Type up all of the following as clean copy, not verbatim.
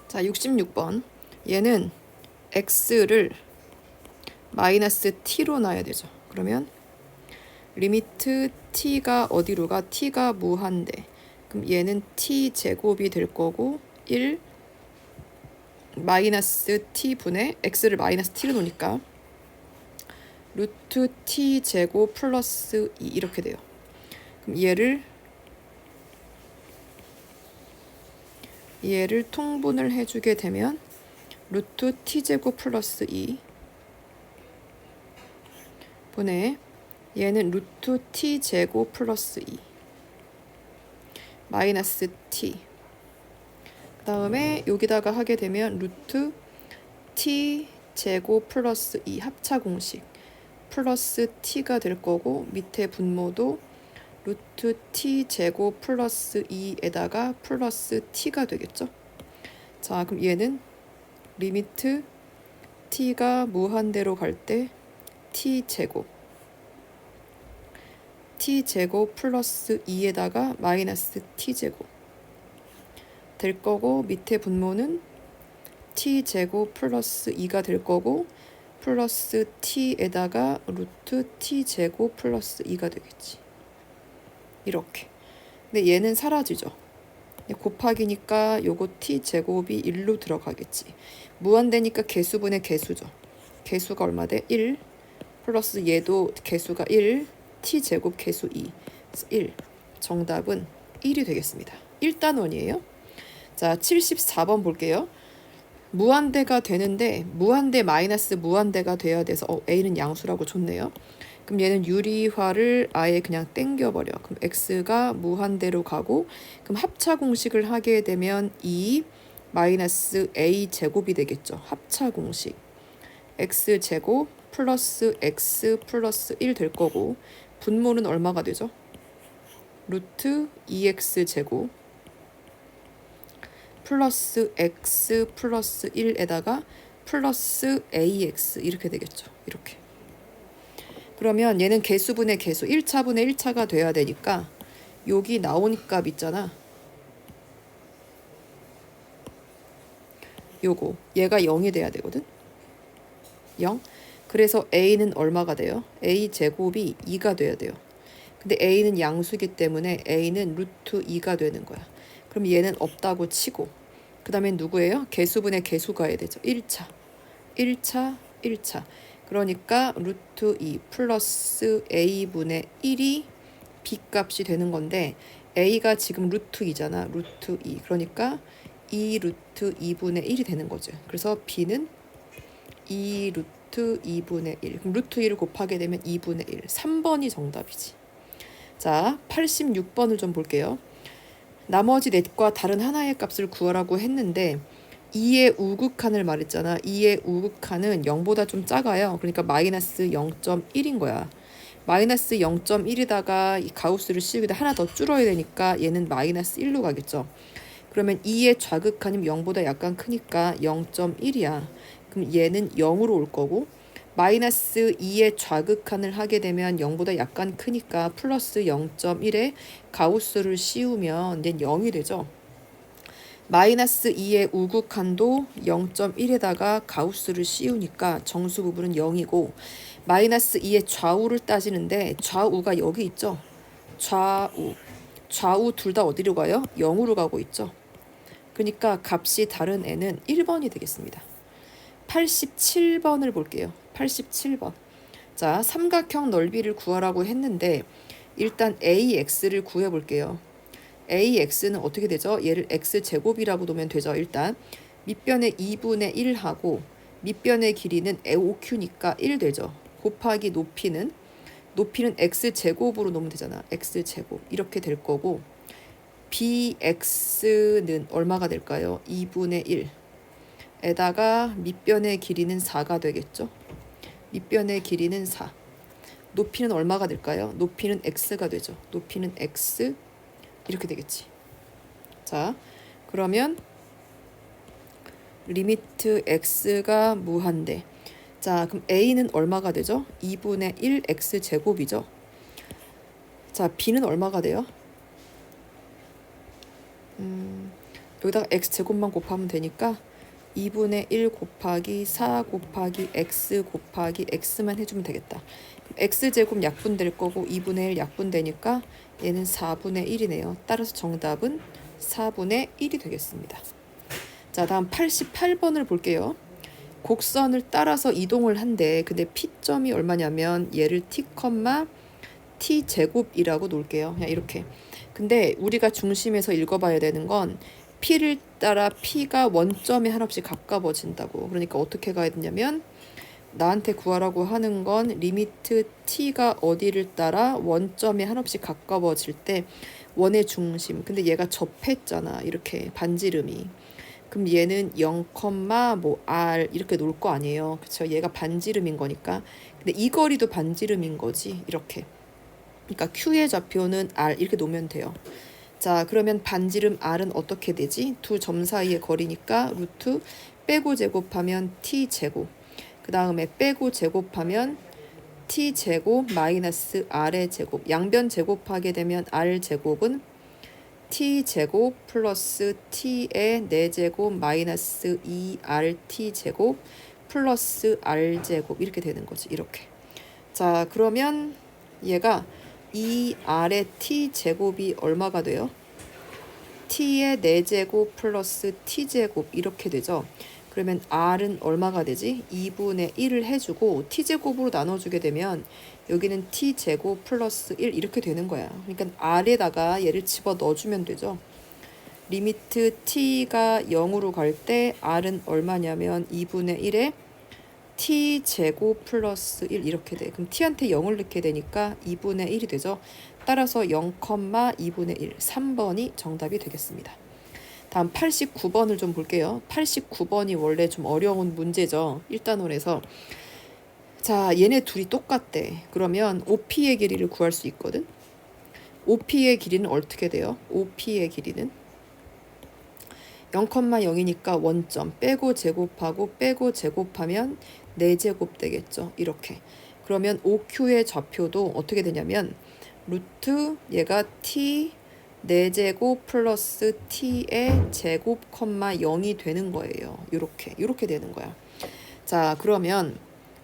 자, 66번. 얘는 x를 마이너스 t로 놔야 되죠. 그러면 리미트 t가 어디로 가? t가 무한대. 그럼 얘는 t 제곱이 될 거고 1 마이너스 t분의 x를 마이너스 t로 놓으니까 루트 t 제곱 플러스 2 이렇게 돼요. 그럼 얘를 통분을 해주게 되면 루트 t 제곱 플러스 2 분의 얘는 루트 t 제곱 플러스 2 마이너스 t 그 다음에 여기다가 하게 되면 루트 t 제곱 플러스 2 합차 공식 플러스 t가 될 거고 밑에 분모도 루트 t 제곱 플러스 2에다가 플러스 t가 되겠죠. 자, 그럼 얘는 리미트 t가 무한대로 갈 때 t 제곱 플러스 2에다가 마이너스 t 제곱 될 거고 밑에 분모는 t 제곱 플러스 2가 될 거고 플러스 t에다가 루트 t 제곱 플러스 2가 되겠지. 이렇게. 근데 얘는 사라지죠. 곱하기니까 요거 t 제곱이 1로 들어가겠지. 무한대니까 개수분의 개수죠. 개수가 얼마 돼? 1 플러스 얘도 개수가 1 t 제곱 개수 2 1 정답은 1이 되겠습니다. 1단원이에요. 자, 74번 볼게요. 무한대가 되는데 무한대 마이너스 무한대가 돼야 돼서 A는 양수라고 줬네요. 그럼 얘는 유리화를 아예 그냥 땡겨버려. 그럼 X가 무한대로 가고 그럼 합차 공식을 하게 되면 2 마이너스 A 제곱이 되겠죠. 합차 공식 X 제곱 플러스 X 플러스 1 될 거고 분모는 얼마가 되죠? 루트 2X 제곱 플러스 x 플러스 1에다가 플러스 ax 이렇게 되겠죠. 이렇게. 그러면 얘는 개수분의 개수 1차분의 1차가 돼야 되니까 여기 나온 값 있잖아. 요거 얘가 0이 돼야 되거든. 0. 그래서 a는 얼마가 돼요? a 제곱이 2가 돼야 돼요. 근데 a는 양수기 때문에 a는 루트 2가 되는 거야. 그럼 얘는 없다고 치고 그 다음에 누구예요? 개수분의 개수 가야 되죠. 1차 그러니까 루트 2 플러스 a분의 1이 b값이 되는 건데 a가 지금 루트 2잖아. 루트 2 그러니까 2 루트 2분의 1이 되는 거죠. 그래서 b는 2 루트 2분의 1 그럼 루트 2를 곱하게 되면 2분의 1 3번이 정답이지. 자, 86번을 좀 볼게요. 나머지 넷과 다른 하나의 값을 구하라고 했는데 2의 우극한을 말했잖아. 2의 우극한은 0보다 좀 작아요. 그러니까 마이너스 0.1인 거야. 마이너스 0.1에다가 이 가우스를 씌우게 돼 하나 더 줄어야 되니까 얘는 마이너스 1로 가겠죠. 그러면 2의 좌극한이 0보다 약간 크니까 0.1이야. 그럼 얘는 0으로 올 거고 마이너스 2의 좌극한을 하게 되면 0보다 약간 크니까 플러스 0.1에 가우스를 씌우면 얘는 0이 되죠. 마이너스 2의 우극한도 0.1에다가 가우스를 씌우니까 정수 부분은 0이고 마이너스 2의 좌우를 따지는데 좌우가 여기 있죠. 좌우 둘 다 어디로 가요? 0으로 가고 있죠. 그러니까 값이 다른 애는 1번이 되겠습니다. 87번을 볼게요. 87번. 자, 삼각형 넓이를 구하라고 했는데 일단 AX를 구해볼게요. AX는 어떻게 되죠? 얘를 X제곱이라고 놓으면 되죠. 일단 밑변의 2분의 1하고 밑변의 길이는 OQ니까 1 되죠. 곱하기 높이는 X제곱으로 놓으면 되잖아. X제곱 이렇게 될 거고 BX는 얼마가 될까요? 2분의 1 에다가 밑변의 길이는 4가 되겠죠. 밑변의 길이는 4. 높이는 얼마가 될까요? 높이는 x가 되죠. 높이는 x 이렇게 되겠지. 자, 그러면 리미트 x가 무한대. 자, 그럼 a는 얼마가 되죠? 2분의 1 x제곱이죠. 자, b는 얼마가 돼요? 여기다가 x제곱만 곱하면 되니까 2분의 1 곱하기 4 곱하기 x 곱하기 x만 해주면 되겠다. x제곱 약분될 거고 2분의 1 약분되니까 얘는 4분의 1이네요. 따라서 정답은 4분의 1이 되겠습니다. 자, 다음 88번을 볼게요. 곡선을 따라서 이동을 한대. 근데 P점이 얼마냐면 얘를 t, t제곱이라고 놓을게요. 그냥 이렇게. 근데 우리가 중심에서 읽어봐야 되는 건 P를 따라 P가 원점에 한없이 가까워진다고. 그러니까 어떻게 가야 되냐면 나한테 구하라고 하는 건 리미트 t가 어디를 따라 원점에 한없이 가까워질 때 원의 중심. 근데 얘가 접했잖아. 이렇게 반지름이. 그럼 얘는 0, 뭐 r 이렇게 놓을 거 아니에요. 그쵸? 얘가 반지름인 거니까. 근데 이 거리도 반지름인 거지. 이렇게. 그러니까 q의 좌표는 r 이렇게 놓으면 돼요. 자, 그러면 반지름 r은 어떻게 되지? 두 점 사이의 거리니까 루트 빼고 제곱하면 t제곱. 그 다음에 빼고 제곱하면 t제곱 마이너스 r의 제곱. 양변 제곱하게 되면 r제곱은 t제곱 플러스 t의 4제곱 마이너스 2rt제곱 플러스 r제곱 이렇게 되는 거지. 이렇게. 자, 그러면 얘가 2r의 t제곱이 얼마가 돼요? t의 4제곱 플러스 t제곱 이렇게 되죠. 그러면 r은 얼마가 되지? 2분의 1을 해주고 t제곱으로 나눠주게 되면 여기는 t제곱 플러스 1 이렇게 되는 거야. 그러니까 r에다가 얘를 집어 넣어주면 되죠. 리미트 t가 0으로 갈 때 r은 얼마냐면 2분의 1에 t제곱 플러스 1 이렇게 돼. 그럼 t한테 0을 넣게 되니까 2분의 1이 되죠. 따라서 0, 2분의 1, 3번이 정답이 되겠습니다. 다음 89번을 좀 볼게요. 89번이 원래 좀 어려운 문제죠. 1단원에서. 자, 얘네 둘이 똑같대. 그러면 OP의 길이를 구할 수 있거든. OP의 길이는 어떻게 돼요? OP의 길이는 0,0이니까 원점 빼고 제곱하고 빼고 제곱하면 4제곱 되겠죠. 이렇게. 그러면 OQ의 좌표도 어떻게 되냐면 루트 얘가 t 4제곱 플러스 t의 제곱, 0이 되는 거예요. 요렇게 되는 거야. 자, 그러면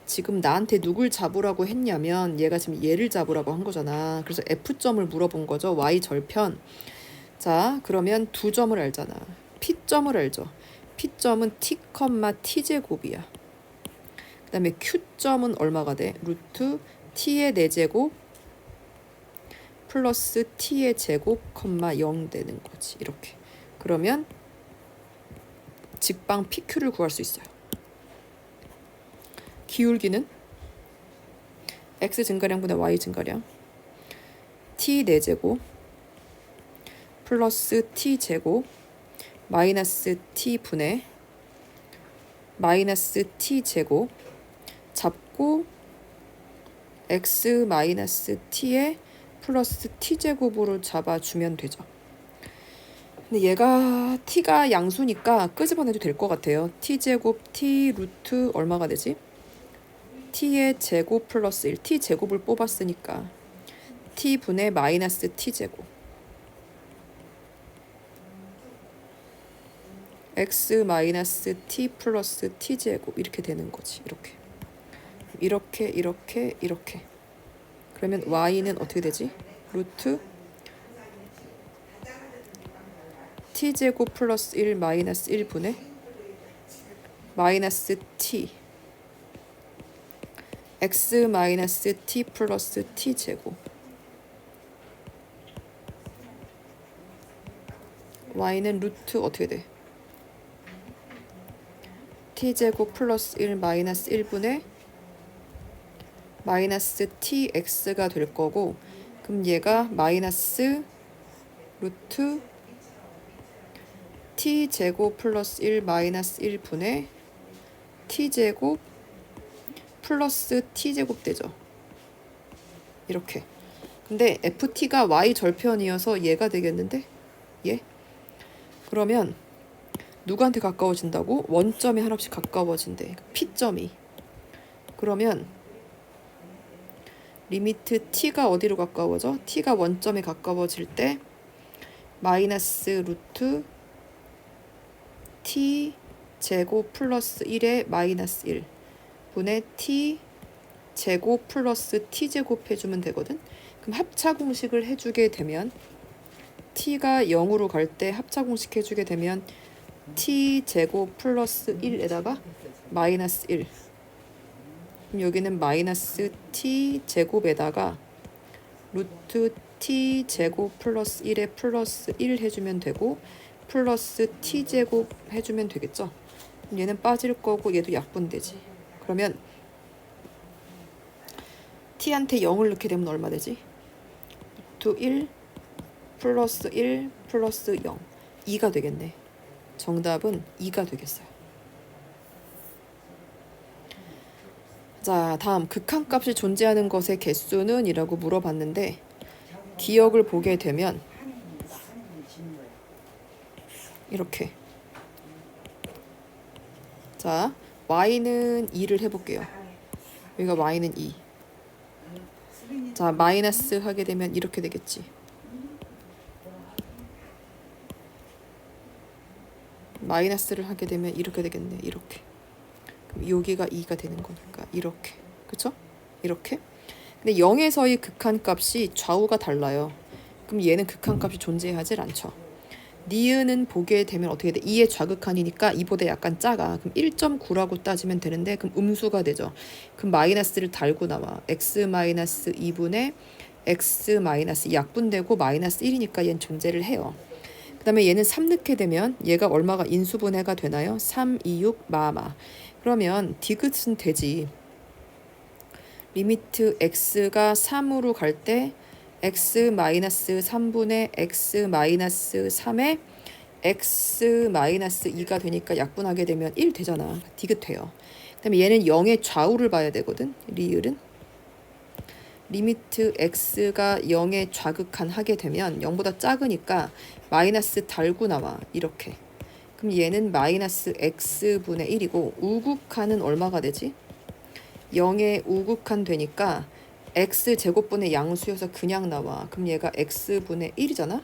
지금 나한테 누굴 잡으라고 했냐면 얘가 지금 얘를 잡으라고 한 거잖아. 그래서 F점을 물어본 거죠. Y 절편. 자, 그러면 두 점을 알잖아. P점을 알죠. P점은 t, t제곱이야. 그 다음에 Q점은 얼마가 돼? 루트 t의 4제곱 플러스 t의 제곱, 0 되는 거지. 이렇게. 그러면 직방 PQ를 구할 수 있어요. 기울기는 x 증가량분의 y 증가량 t 4제곱 플러스 t 제곱 마이너스 t 분의 마이너스 t 제곱 잡고 x 마이너스 t의 플러스 t제곱으로 잡아주면 되죠. 근데 얘가 t가 양수니까 끄집어내도 될 것 같아요. t제곱 t 루트 얼마가 되지? t의 제곱 플러스 1, t제곱을 뽑았으니까 t분의 마이너스 t제곱 x 마이너스 t 플러스 t제곱 이렇게 되는 거지. 이렇게 그러면 y는 어떻게 되지? 루트 t제곱 플러스 1 마이너스 1분의 마이너스 t x 마이너스 t 플러스 t제곱 y는 루트 어떻게 돼? t제곱 플러스 1 마이너스 1분의 마이너스 tx가 될 거고 그럼 얘가 마이너스 루트 t제곱 플러스 1 마이너스 1분의 t제곱 플러스 t제곱 되죠. 이렇게. 근데 ft가 y 절편이어서 얘가 되겠는데? 얘? 그러면 누구한테 가까워진다고? 원점에 한없이 가까워진대. p점이. 그러면 리미트 t가 어디로 가까워져? t가 원점에 가까워질 때 마이너스 루트 t 제곱 플러스 1에 마이너스 1 분의 t 제곱 플러스 t 제곱 해주면 되거든. 그럼 합차 공식을 해주게 되면 t가 0으로 갈 때 합차 공식 해주게 되면 t 제곱 플러스 1에다가 마이너스 1. 그럼 여기는 마이너스 t 제곱에다가 루트 t 제곱 플러스 1에 플러스 1 해주면 되고 플러스 t 제곱 해주면 되겠죠. 얘는 빠질 거고 얘도 약분되지. 그러면 t한테 0을 넣게 되면 얼마 되지? 루트 1 플러스 1 플러스 0 2가 되겠네. 정답은 2가 되겠어요. 자, 다음 극한값이 존재하는 것의 개수는? 이라고 물어봤는데 기억을 보게 되면 이렇게, 자 y는 2를 해볼게요. 여기가 y는 2. 자, 마이너스 하게 되면 이렇게 되겠지. 마이너스를 하게 되면 이렇게 되겠네. 이렇게. 그럼 여기가 2가 되는 거니까 이렇게. 그쵸? 이렇게. 근데 0에서의 극한값이 좌우가 달라요. 그럼 얘는 극한값이 존재하질 않죠. 니은은 보게 되면 어떻게 돼? 2의 좌극한이니까 2보다 약간 작아. 그럼 1.9라고 따지면 되는데 그럼 음수가 되죠. 그럼 마이너스를 달고 나와. x-2분의 x- 약분되고 마이너스 1이니까 얘는 존재를 해요. 그 다음에 얘는 3 넣게 되면 얘가 얼마가 인수분해가 되나요? 3, 2, 6, 마마. 그러면 디귿은 되지. 리미트 x가 3으로 갈 때 x-3분의 x-3에 x-2가 되니까 약분하게 되면 1 되잖아. 디귿해요. 그 다음에 얘는 0의 좌우를 봐야 되거든. 리을은. 리미트 x가 0의 좌극한 하게 되면 0보다 작으니까 마이너스 달고 나와. 이렇게. 그럼 얘는 마이너스 x분의 1이고 우극한은 얼마가 되지? 0의 우극한 되니까 x제곱분의 양수여서 그냥 나와. 그럼 얘가 x분의 1이잖아?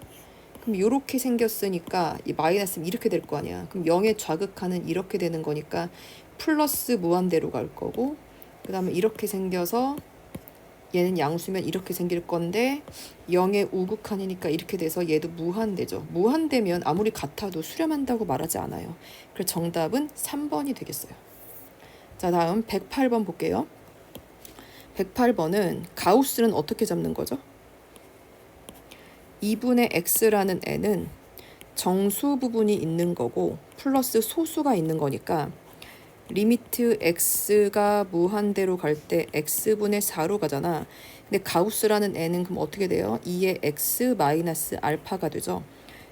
그럼 이렇게 생겼으니까 이 마이너스는 이렇게 될 거 아니야. 그럼 0의 좌극한은 이렇게 되는 거니까 플러스 무한대로 갈 거고, 그 다음에 이렇게 생겨서 얘는 양수면 이렇게 생길 건데 0의 우극한이니까 이렇게 돼서 얘도 무한대죠. 무한대면 아무리 같아도 수렴한다고 말하지 않아요. 그래서 정답은 3번이 되겠어요. 자, 다음 108번 볼게요. 108번은 가우스는 어떻게 잡는 거죠? 2분의 x라는 애는 정수 부분이 있는 거고 플러스 소수가 있는 거니까 리미트 x가 무한대로 갈 때 x분의 4로 가잖아. 근데 가우스라는 애는 그럼 어떻게 돼요? 2의 x 마이너스 알파가 되죠.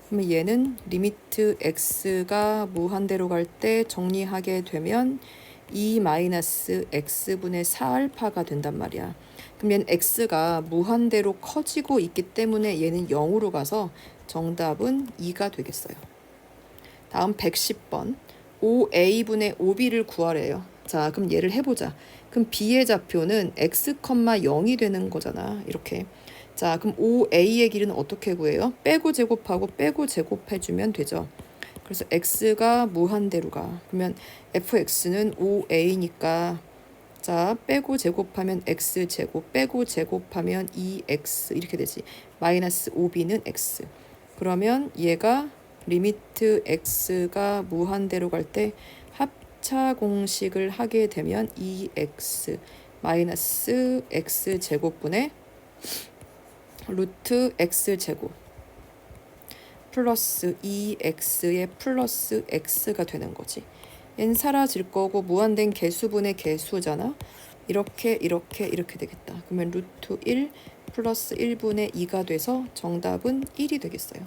그러면 얘는 리미트 x가 무한대로 갈 때 정리하게 되면 2 마이너스 x분의 4알파가 된단 말이야. 그럼 얘는 x가 무한대로 커지고 있기 때문에 얘는 0으로 가서 정답은 2가 되겠어요. 다음 110번. 5a분의 5b를 구하래요. 자, 그럼 얘를 해보자. 그럼 b의 좌표는 x, 0이 되는 거잖아. 이렇게. 자, 그럼 5a의 길이는 어떻게 구해요? 빼고 제곱하고 빼고 제곱해주면 되죠. 그래서 x가 무한대로 가. 그러면 fx는 5a니까 자, 빼고 제곱하면 x제곱, 빼고 제곱하면 2x 이렇게 되지. 마이너스 5b는 x. 그러면 얘가 리미트 x가 무한대로 갈 때 합차 공식을 하게 되면 2x 마이너스 x제곱분의 루트 x제곱 플러스 2x의 플러스 x가 되는 거지. 얘는 사라질 거고 무한된 개수분의 개수잖아. 이렇게 되겠다. 그러면 루트 1 플러스 1분의 2가 돼서 정답은 1이 되겠어요.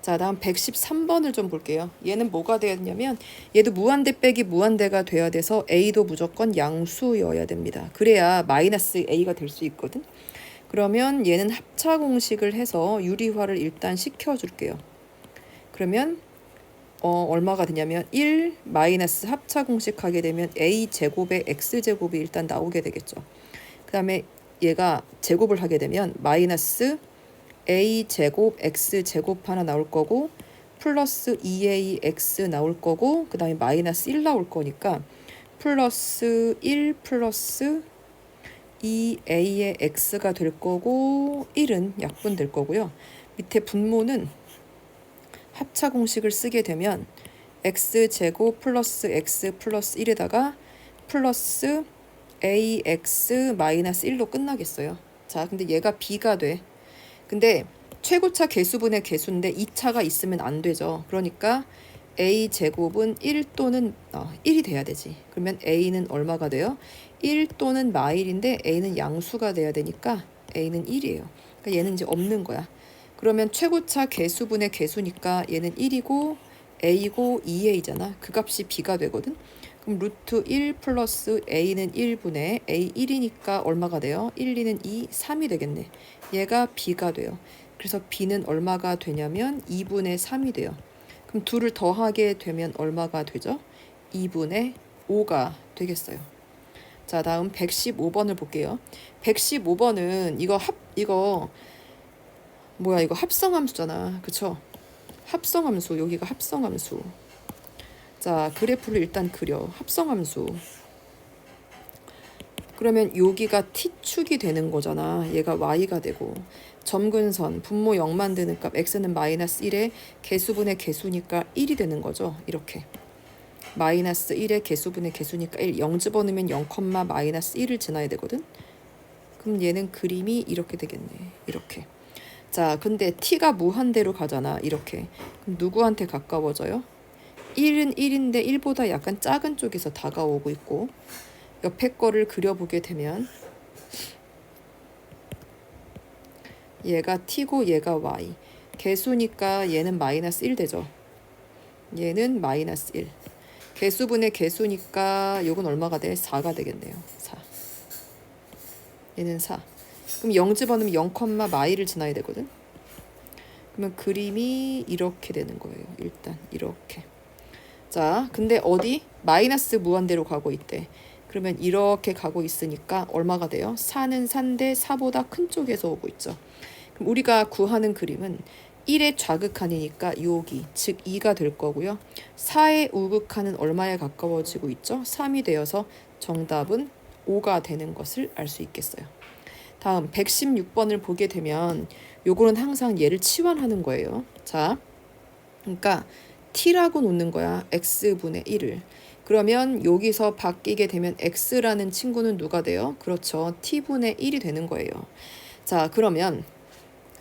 자, 다음 113번을 좀 볼게요. 얘는 뭐가 되었냐면 얘도 무한대 빼기 무한대가 돼야 돼서 a도 무조건 양수여야 됩니다. 그래야 마이너스 a가 될 수 있거든. 그러면 얘는 합차 공식을 해서 유리화를 일단 시켜줄게요. 그러면 얼마가 되냐면 1 마이너스 합차 공식 하게 되면 a 제곱에 x 제곱이 일단 나오게 되겠죠. 그 다음에 얘가 제곱을 하게 되면 마이너스 a 제곱 x 제곱 하나 나올 거고 플러스 2ax 나올 거고 그 다음에 마이너스 1 나올 거니까 플러스 1 플러스 2a의 x가 될 거고 1은 약분 될 거고요. 밑에 분모는 합차 공식을 쓰게 되면 x제곱 플러스 x 플러스 1에다가 플러스 ax 마이너스 1로 끝나겠어요. 자, 근데 얘가 b가 돼. 근데 최고차 개수분의 개수인데 2차가 있으면 안 되죠. 그러니까 a제곱은 1 또는 1이 돼야 되지. 그러면 a는 얼마가 돼요? 1 또는 마일인데 a는 양수가 돼야 되니까 a는 1이에요. 그러니까 얘는 이제 없는 거야. 그러면 최고차 개수분의 개수니까 얘는 1이고 a고 2a잖아. 그 값이 b가 되거든. 그럼 루트 1 플러스 a는 1분의 a 1이니까 얼마가 돼요? 1, 2는 2, 3이 되겠네. 얘가 b가 돼요. 그래서 b는 얼마가 되냐면 2분의 3이 돼요. 그럼 둘을 더하게 되면 얼마가 되죠? 2분의 5가 되겠어요. 자, 다음 115번을 볼게요. 115번은 이거 뭐야, 이거 합성함수잖아. 그쵸? 합성함수, 여기가 합성함수. 자, 그래프를 일단 그려. 합성함수. 그러면 여기가 t축이 되는 거잖아. 얘가 y가 되고 점근선 분모 0 만드는 값 x는 마이너스 1에 개수분의 개수니까 1이 되는 거죠. 이렇게 마이너스 1에 개수분의 개수니까 1 0 집어넣으면 0, 마이너스 1을 지나야 되거든. 그럼 얘는 그림이 이렇게 되겠네. 이렇게. 자, 근데 t가 무한대로 가잖아. 이렇게. 그럼 누구한테 가까워져요? 1은 1인데 1보다 약간 작은 쪽에서 다가오고 있고, 옆에 거를 그려보게 되면 얘가 t고 얘가 y. 개수니까 얘는 마이너스 1 되죠. 얘는 마이너스 1. 개수분의 개수니까 요건 얼마가 돼? 4가 되겠네요. 4. 얘는 4. 그럼 0 집어넣으면 0, 마이를 지나야 되거든. 그러면 그림이 이렇게 되는 거예요. 일단 이렇게. 자, 근데 어디? 마이너스 무한대로 가고 있대. 그러면 이렇게 가고 있으니까 얼마가 돼요? 4는 4인데 4보다 큰 쪽에서 오고 있죠. 그럼 우리가 구하는 그림은 1의 좌극한이니까 여기, 즉 2가 될 거고요. 4의 우극한은 얼마에 가까워지고 있죠? 3이 되어서 정답은 5가 되는 것을 알 수 있겠어요. 다음 116번을 보게 되면 요거는 항상 얘를 치환하는 거예요. 자, 그러니까 t라고 놓는 거야. x분의 1을. 그러면 여기서 바뀌게 되면 x라는 친구는 누가 돼요? 그렇죠. t분의 1이 되는 거예요. 자, 그러면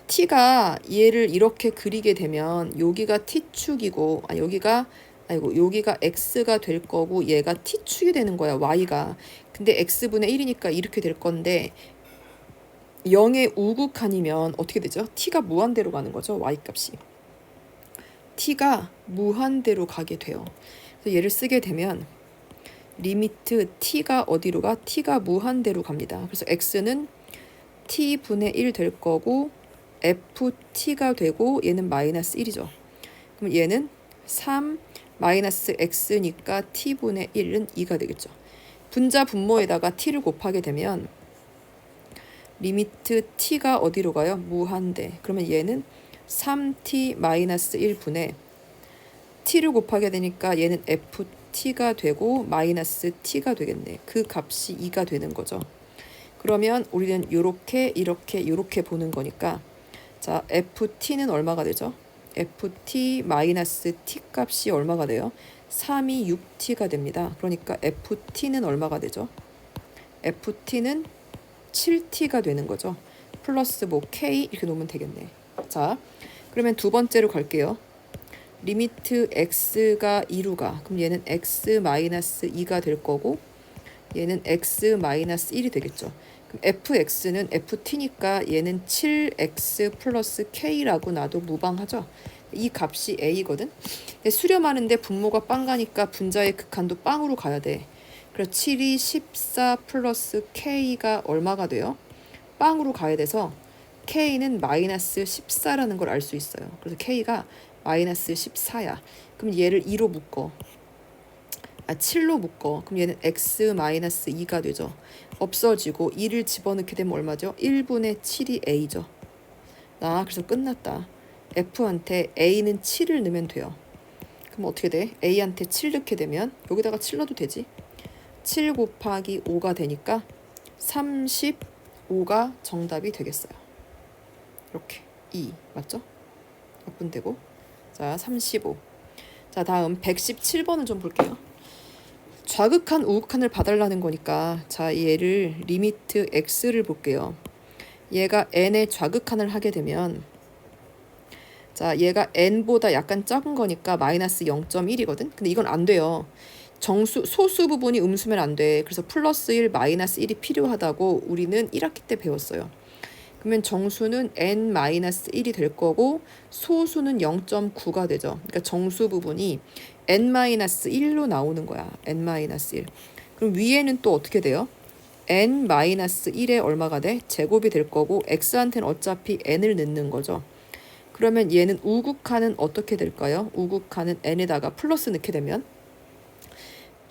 t가 얘를 이렇게 그리게 되면 여기가 t축이고 여기가 x가 될 거고 얘가 t축이 되는 거야. y가. 근데 x분의 1이니까 이렇게 될 건데 0의 우극한이면 어떻게 되죠? t가 무한대로 가는 거죠. y값이. t가 무한대로 가게 돼요. 그래서 얘를 쓰게 되면 리미트 t가 어디로 가? t가 무한대로 갑니다. 그래서 x는 t분의 1 될 거고 ft가 되고 얘는 마이너스 1이죠. 그럼 얘는 3 마이너스 x니까 t분의 1은 2가 되겠죠. 분자 분모에다가 t를 곱하게 되면 리미트 t가 어디로 가요? 무한대. 그러면 얘는 3t 마이너스 1분의 t를 곱하게 되니까 얘는 ft가 되고 마이너스 t가 되겠네. 그 값이 2가 되는 거죠. 그러면 우리는 이렇게 보는 거니까 자, ft는 얼마가 되죠? ft 마이너스 t 값이 얼마가 돼요? 3이 6t가 됩니다. 그러니까 ft는 얼마가 되죠? ft는 7t가 되는 거죠. 플러스 k 이렇게 놓으면 되겠네. 자, 그러면 두 번째로 갈게요. 리미트 x가 2로 가. 그럼 얘는 x 마이너스 2가 될 거고 얘는 x 마이너스 1이 되겠죠. 그럼 fx는 ft니까 얘는 7x 플러스 k라고 놔도 무방하죠. 이 값이 a거든. 근데 수렴하는데 분모가 빵 가니까 분자의 극한도 빵으로 가야 돼. 그래서 7이 14 플러스 k가 얼마가 돼요? 빵으로 가야 돼서 k는 마이너스 14라는 걸 알 수 있어요. 그래서 k가 마이너스 14야. 그럼 얘를 2로 묶어. 7로 묶어. 그럼 얘는 x 마이너스 2가 되죠. 없어지고 2를 집어넣게 되면 얼마죠? 1분의 7이 a죠. 그래서 끝났다. F한테 A는 7을 넣으면 돼요. 그럼 어떻게 돼? A한테 7 넣게 되면 여기다가 7 넣어도 되지. 7 곱하기 5가 되니까 35가 정답이 되겠어요. 이렇게 2 맞죠? 약분되고 자 35. 자 다음 117번을 좀 볼게요. 좌극한 우극한을 봐달라는 거니까 자 얘를 리미트 x를 볼게요. 얘가 n의 좌극한을 하게 되면 자 얘가 n보다 약간 작은 거니까 마이너스 0.1이거든. 근데 이건 안 돼요. 정수 소수 부분이 음수면 안 돼. 그래서 플러스 1 마이너스 1이 필요하다고 우리는 1학기 때 배웠어요. 그러면 정수는 n-1이 될 거고 소수는 0.9가 되죠. 그러니까 정수 부분이 n-1로 나오는 거야. n-1. 그럼 위에는 또 어떻게 돼요? n-1에 얼마가 돼? 제곱이 될 거고 x한테는 어차피 n을 넣는 거죠. 그러면 얘는 우극한은 어떻게 될까요? 우극한은 n에다가 플러스 넣게 되면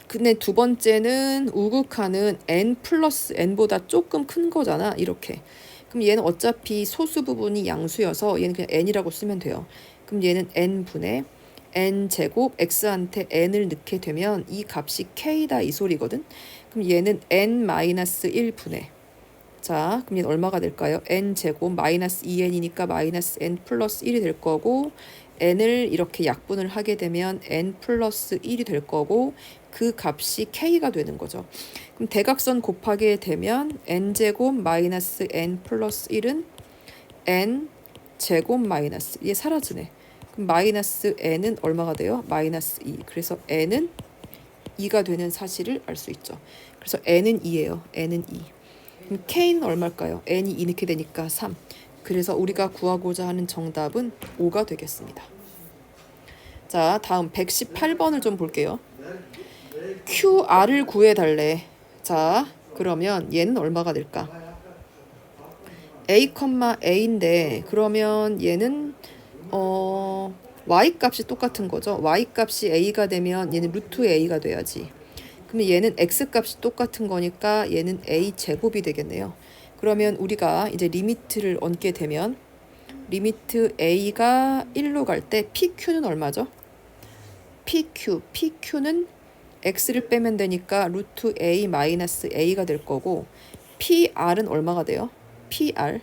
근데 두 번째는 우극한은 n 플러스 n보다 조금 큰 거잖아. 이렇게. 그럼 얘는 어차피 소수 부분이 양수여서 얘는 그냥 n이라고 쓰면 돼요. 그럼 얘는 n분의 n제곱 x한테 n을 넣게 되면 이 값이 k다 이 소리거든. 그럼 얘는 n-1분의 자 그럼 얘는 얼마가 될까요? n제곱 마이너스 2n이니까 마이너스 n 플러스 1이 될 거고 n을 이렇게 약분을 하게 되면 n 플러스 1이 될 거고 그 값이 k가 되는 거죠. 그럼 대각선 곱하게 되면 n제곱 마이너스 n 플러스 1은 n 제곱 마이너스 얘 사라지네. 그럼 마이너스 n은 얼마가 돼요? 마이너스 2. 그래서 n은 2가 되는 사실을 알 수 있죠. 그래서 n은 2예요. n은 2. 그럼 k는 얼마일까요? n이 2 넣게 되니까 3. 그래서 우리가 구하고자 하는 정답은 5가 되겠습니다. 자 다음 118번을 좀 볼게요. QR을 구해달래. 자 그러면 얘는 얼마가 될까? A, A인데 그러면 얘는 Y 값이 똑같은 거죠. Y 값이 A가 되면 얘는 루트 A가 돼야지. 그러면 얘는 X 값이 똑같은 거니까 얘는 A 제곱이 되겠네요. 그러면 우리가 이제 리미트를 얹게 되면 리미트 A가 1로 갈 때 PQ는 얼마죠? PQ는 X를 빼면 되니까 루트 A 마이너스 A가 될 거고 PR은 얼마가 돼요? PR은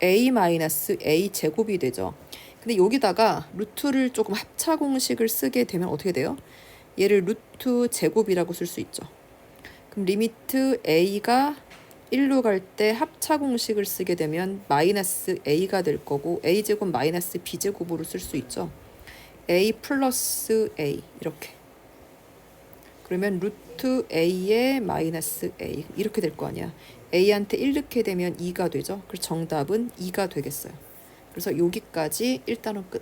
A 마이너스 A 제곱이 되죠. 근데 여기다가 루트를 조금 합차 공식을 쓰게 되면 어떻게 돼요? 얘를 루트 제곱이라고 쓸 수 있죠. 그럼 리미트 A가 1로 갈 때 합차 공식을 쓰게 되면 마이너스 A가 될 거고 A 제곱 마이너스 B 제곱으로 쓸 수 있죠. A 플러스 A 이렇게. 그러면 루트 A에 마이너스 A 이렇게 될 거 아니야. A한테 1 넣게 되면 2가 되죠. 그래서 정답은 2가 되겠어요. 그래서 여기까지 1단원 끝.